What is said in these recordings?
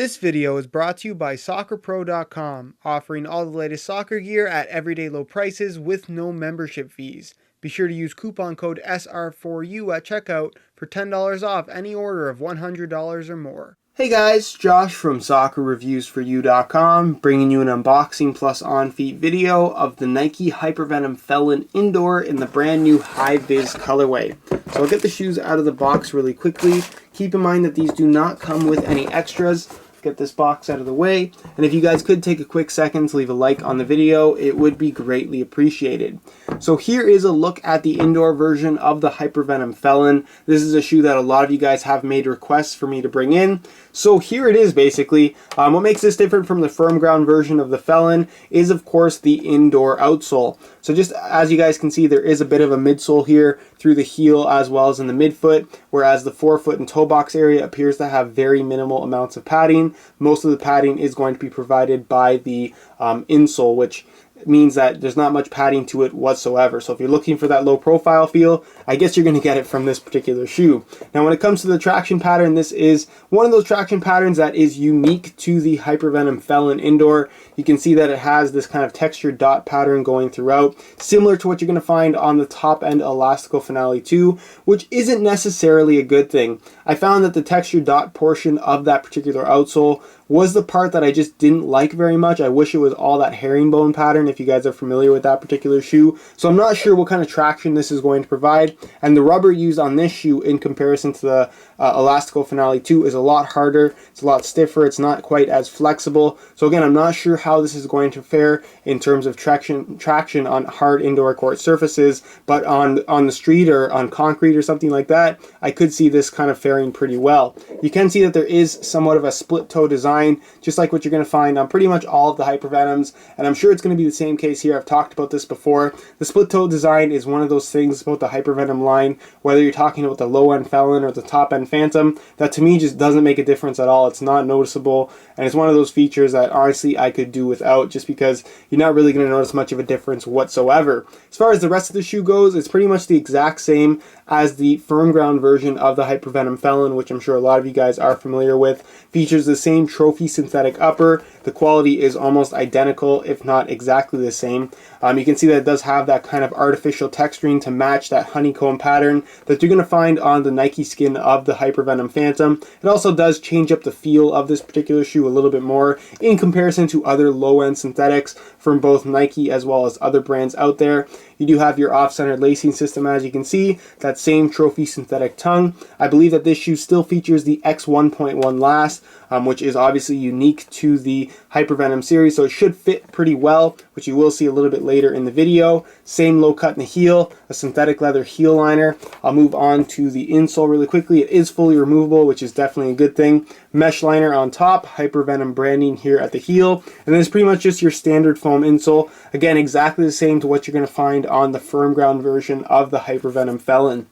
This video is brought to you by SoccerPro.com, offering all the latest soccer gear at everyday low prices with no membership fees. Be sure to use coupon code SR4U at checkout for $10 off any order of $100 or more. Hey guys, Josh from SoccerReviewsForYou.com, bringing you an unboxing plus on-feet video of the Nike HyperVenom Phelon Indoor in the brand new High Vis colorway. So I'll get the shoes out of the box really quickly. Keep in mind that these do not come with any extras. Get this box out of the way, and if you guys could take a quick second to leave a like on the video, it would be greatly appreciated. So here is a look at the indoor version of the HyperVenom Phelon. This is a shoe that a lot of you guys have made requests for me to bring in. So here it is basically. What makes this different from the firm ground version of the Phelon is of course the indoor outsole. So just as you guys can see, there is a bit of a midsole here through the heel as well as in the midfoot, whereas the forefoot and toe box area appears to have very minimal amounts of padding. Most of the padding is going to be provided by the insole, which means that there's not much padding to it whatsoever. So if you're looking for that low profile feel, I guess you're going to get it from this particular shoe. Now when it comes to the traction pattern, this is one of those traction patterns that is unique to the HyperVenom Phelon Indoor. You can see that it has this kind of textured dot pattern going throughout, similar to what you're going to find on the top end Elastico Finale 2, which isn't necessarily a good thing. I found that the textured dot portion of that particular outsole was the part that I just didn't like very much. I wish it was all that herringbone pattern, if you guys are familiar with that particular shoe. So I'm not sure what kind of traction this is going to provide, and the rubber used on this shoe in comparison to the Elastico Finale 2 is a lot harder, it's a lot stiffer, it's not quite as flexible. So again, I'm not sure how this is going to fare in terms of traction on hard indoor court surfaces, but on the street or on concrete or something like that, I could see this kind of faring pretty well. You can see that there is somewhat of a split toe design, just like what you're going to find on pretty much all of the HyperVenoms, and I'm sure it's going to be the same case here. I've talked about this before. The split toe design is one of those things about the HyperVenom line, whether you're talking about the low end Phelon or the top end Phantom, that to me just doesn't make a difference at all. It's not noticeable, and it's one of those features that honestly I could do without, just because you're not really going to notice much of a difference whatsoever. As far as the rest of the shoe goes, it's pretty much the exact same as the firm ground version of the HyperVenom Phelon, which I'm sure a lot of you guys are familiar with. Features the same trophy synthetic upper. The quality is almost identical, if not exactly the same. You can see that it does have that kind of artificial texturing to match that honeycomb pattern that you're going to find on the Nike skin of the HyperVenom Phantom. It also does change up the feel of this particular shoe a little bit more in comparison to other low-end synthetics from both Nike as well as other brands out there. You do have your off-centered lacing system, as you can see, that same trophy synthetic tongue. I believe that this shoe still features the X1.1 last, which is obviously unique to the HyperVenom series, so it should fit pretty well, which you will see a little bit later in the video. Same low cut in the heel, a synthetic leather heel liner. I'll move on to the insole really quickly. It is fully removable, which is definitely a good thing. Mesh liner on top, HyperVenom branding here at the heel, and then it's pretty much just your standard foam insole. Again, exactly the same to what you're going to find on the firm ground version of the HyperVenom Phelon.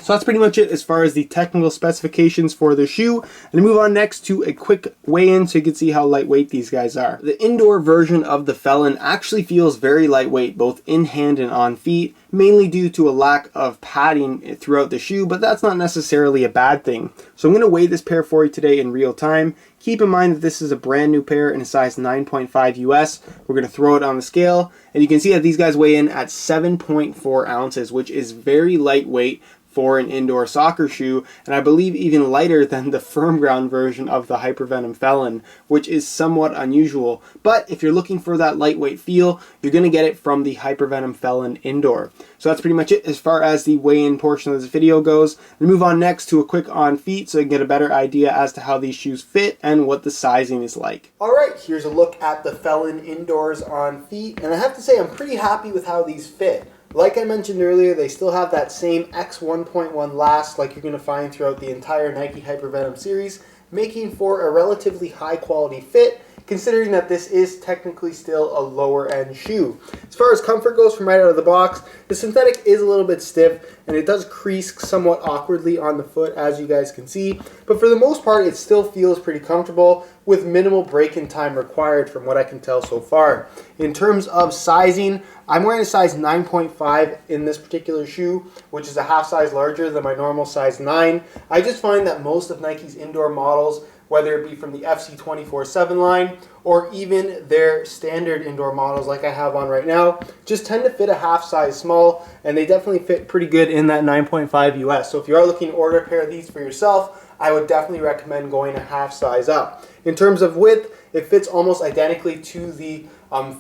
So that's pretty much it as far as the technical specifications for the shoe. And move on next to a quick weigh-in so you can see how lightweight these guys are. The indoor version of the Phelon actually feels very lightweight, both in hand and on feet, mainly due to a lack of padding throughout the shoe, but that's not necessarily a bad thing. So I'm going to weigh this pair for you today in real time. Keep in mind that this is a brand new pair in a size 9.5 US. We're going to throw it on the scale, and you can see that these guys weigh in at 7.4 ounces, which is very lightweight for an indoor soccer shoe, and I believe even lighter than the firm ground version of the HyperVenom Phelon, which is somewhat unusual. But if you're looking for that lightweight feel, you're going to get it from the HyperVenom Phelon Indoor. So that's pretty much it as far as the weigh-in portion of this video goes. We'll move on next to a quick on feet so you can get a better idea as to how these shoes fit and what the sizing is like. Alright, here's a look at the Phelon Indoors on feet, and I have to say I'm pretty happy with how these fit. Like I mentioned earlier, they still have that same X1.1 last like you're going to find throughout the entire Nike HyperVenom series, making for a relatively high quality fit, considering that this is technically still a lower end shoe. As far as comfort goes from right out of the box, the synthetic is a little bit stiff and it does crease somewhat awkwardly on the foot, as you guys can see, but for the most part it still feels pretty comfortable with minimal break-in time required from what I can tell so far. In terms of sizing, I'm wearing a size 9.5 in this particular shoe, which is a half size larger than my normal size 9. I just find that most of Nike's indoor models whether it be from the FC24/7 line or even their standard indoor models like I have on right now, just tend to fit a half size small, and they definitely fit pretty good in that 9.5 US. So if you are looking to order a pair of these for yourself, I would definitely recommend going a half size up. In terms of width, it fits almost identically to the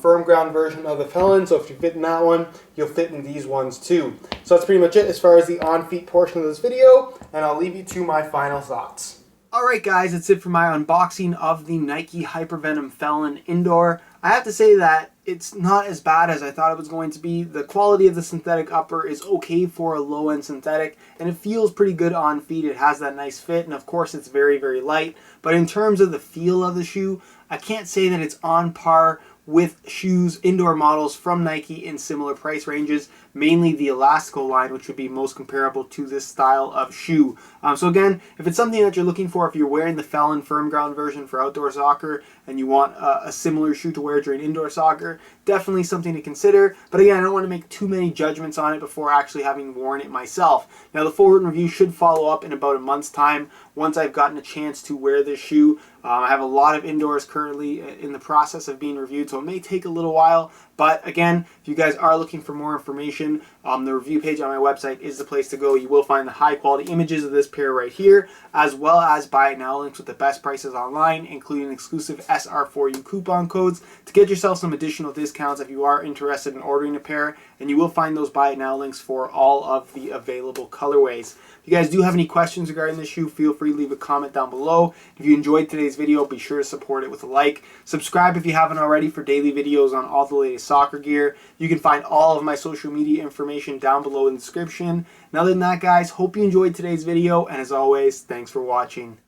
firm ground version of the Phelon, so if you fit in that one, you'll fit in these ones too. So that's pretty much it as far as the on-feet portion of this video, and I'll leave you to my final thoughts. Alright guys, that's it for my unboxing of the Nike HyperVenom Phelon Indoor. I have to say that it's not as bad as I thought it was going to be. The quality of the synthetic upper is okay for a low-end synthetic, and it feels pretty good on feet. It has that nice fit, and of course it's very, very light. But in terms of the feel of the shoe, I can't say that it's on par with shoes, indoor models from Nike in similar price ranges, mainly the Elastico line, which would be most comparable to this style of shoe. So again, if it's something that you're looking for, if you're wearing the Phelon firm ground version for outdoor soccer and you want a similar shoe to wear during indoor soccer, definitely something to consider. But again, I don't want to make too many judgments on it before actually having worn it myself. Now the full written review should follow up in about a month's time once I've gotten a chance to wear this shoe. I have a lot of indoors currently in the process of being reviewed, so it may take a little while. But again, if you guys are looking for more information, the review page on my website is the place to go. You will find the high quality images of this pair right here, as well as buy it now links with the best prices online, including exclusive SR4U coupon codes to get yourself some additional discounts if you are interested in ordering a pair. And you will find those buy it now links for all of the available colorways. If you guys do have any questions regarding this shoe, feel free to leave a comment down below. If you enjoyed today's video, be sure to support it with a like. Subscribe if you haven't already for daily videos on all the latest soccer gear. You can find all of my social media information down below in the description. And other than that, guys, hope you enjoyed today's video, and as always, thanks for watching.